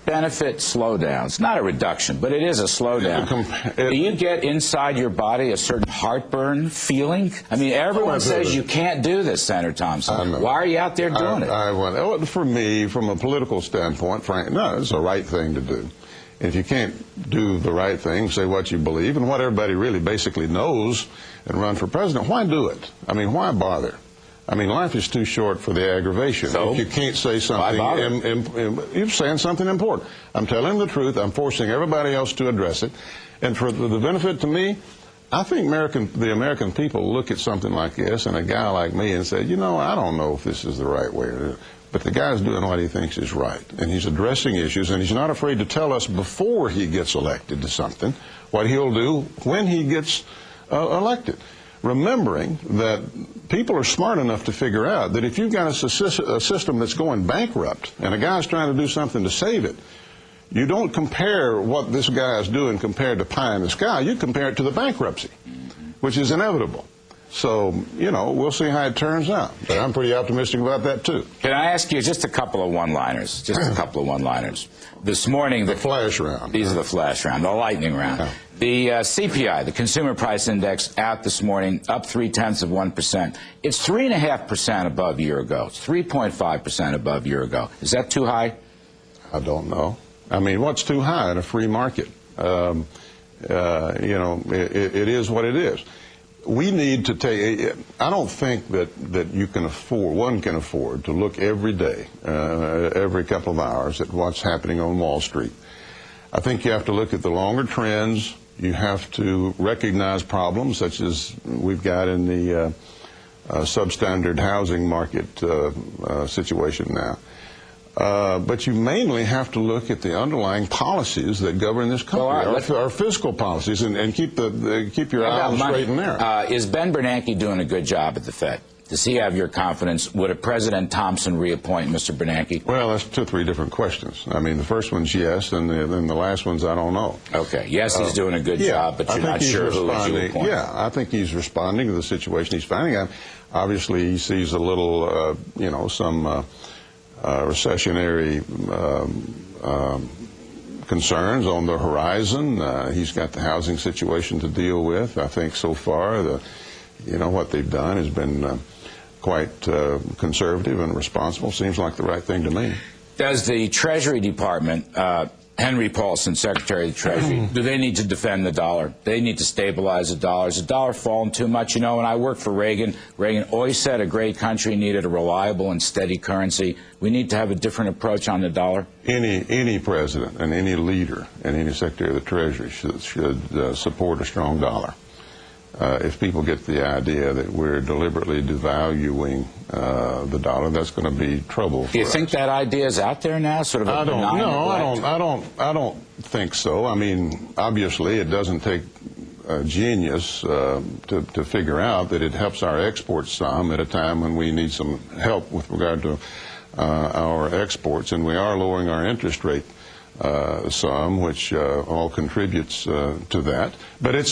benefit slowdown. It's not a reduction, but it is a slowdown. Do you get inside your body a certain heartburn feeling? I mean, everyone says you can't do this, Senator Thompson. Why are you out there doing it? For me, from a political standpoint, frankly, no, it's the right thing to do. If you can't do the right thing, say what you believe, and what everybody really basically knows, and run for president, why do it? I mean, why bother? I mean, life is too short for the aggravation. So, if you can't say something, you're saying something important. I'm telling the truth. I'm forcing everybody else to address it. And for the benefit to me, I think the American people look at something like this and a guy like me and say, you know, I don't know if this is the right way to do it. But the guy's doing what he thinks is right, and he's addressing issues, and he's not afraid to tell us before he gets elected to something what he'll do when he gets elected. Remembering that people are smart enough to figure out that if you've got a system that's going bankrupt and a guy's trying to do something to save it, you don't compare what this guy is doing compared to pie in the sky. You compare it to the bankruptcy, which is inevitable. So, you know, we'll see how it turns out. But I'm pretty optimistic about that, too. Can I ask you just a couple of one-liners? Just a couple of one-liners. This morning... The flash round. These are the flash round, the lightning round. Yeah. The CPI, the Consumer Price Index, out this morning, up 0.3%. It's 3.5% above a year ago. It's 3.5% above a year ago. Is that too high? I don't know. I mean, what's too high in a free market? You know, it is what it is. We need to take, I don't think that you can afford, one can afford to look every day, every couple of hours at what's happening on Wall Street. I think you have to look at the longer trends. You have to recognize problems such as we've got in the substandard housing market situation now. But you mainly have to look at the underlying policies that govern this country, our fiscal policies, and keep your eyes straight and narrow. Is Ben Bernanke doing a good job at the Fed? Does he have your confidence? Would a President Thompson reappoint Mr. Bernanke? Well, that's 2 or 3 different questions. I mean, the first one's yes, and then the last one's I don't know. Okay. Yes, he's doing a good job, but you're not sure who would you appoint. Yeah, I think he's responding to the situation he's finding out. Obviously, he sees a little, you know, some recessionary concerns on the horizon. He's got the housing situation to deal with. I think so far, you know, what they've done has been quite conservative and responsible. Seems like the right thing to me. Does the Treasury Department, Henry Paulson, Secretary of the Treasury, do they need to defend the dollar? They need to stabilize the dollar. Is the dollar falling too much? You know, when I worked for Reagan, Reagan always said a great country needed a reliable and steady currency. We need to have a different approach on the dollar. Any president and any leader and any Secretary of the Treasury should support a strong dollar. If people get the idea that we're deliberately devaluing the dollar, that's going to be trouble for us. Do you think that idea is out there now? Sort of a benign neglect? I don't think so. I mean, obviously, it doesn't take a genius to figure out that it helps our exports some at a time when we need some help with regard to our exports, and we are lowering our interest rate some, which all contributes to that. But it's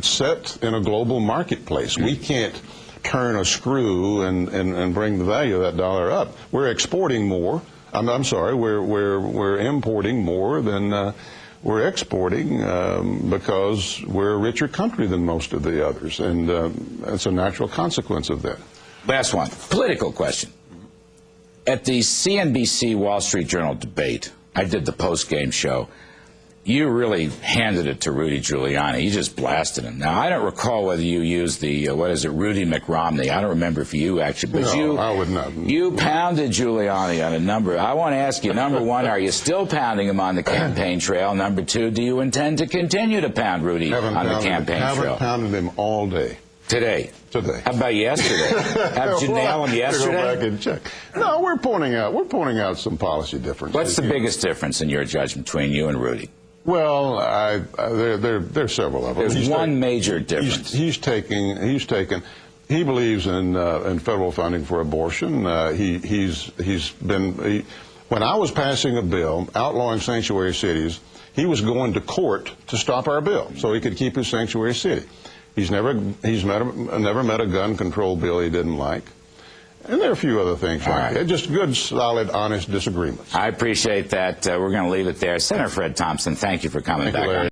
set in a global marketplace. We can't turn a screw and bring the value of that dollar up. We're exporting more. I'm sorry. We're importing more than we're exporting because we're a richer country than most of the others, and it's a natural consequence of that. Last one, political question. At the CNBC Wall Street Journal debate, I did the post-game show. You really handed it to Rudy Giuliani. You just blasted him. Now, I don't recall whether you used the, Rudy McRomney. I don't remember if you actually, but no, I would not. You pounded Giuliani on a number. I want to ask you, number one, are you still pounding him on the campaign trail? Number two, do you intend to continue to pound Rudy on the campaign trail? Haven't pounded him all day. Today? Today. How about yesterday? Did you nail him yesterday? Go back and check. No, we're pointing out some policy differences. What's the biggest difference in your judgment between you and Rudy? Well, there are several of them. There's one major difference. He believes in federal funding for abortion. When I was passing a bill outlawing sanctuary cities, he was going to court to stop our bill so he could keep his sanctuary city. He's never met a gun control bill he didn't like. And there are a few other things like right. that. Just good, solid, honest disagreements. I appreciate that. We're going to leave it there. Senator Fred Thompson, thank you for coming back.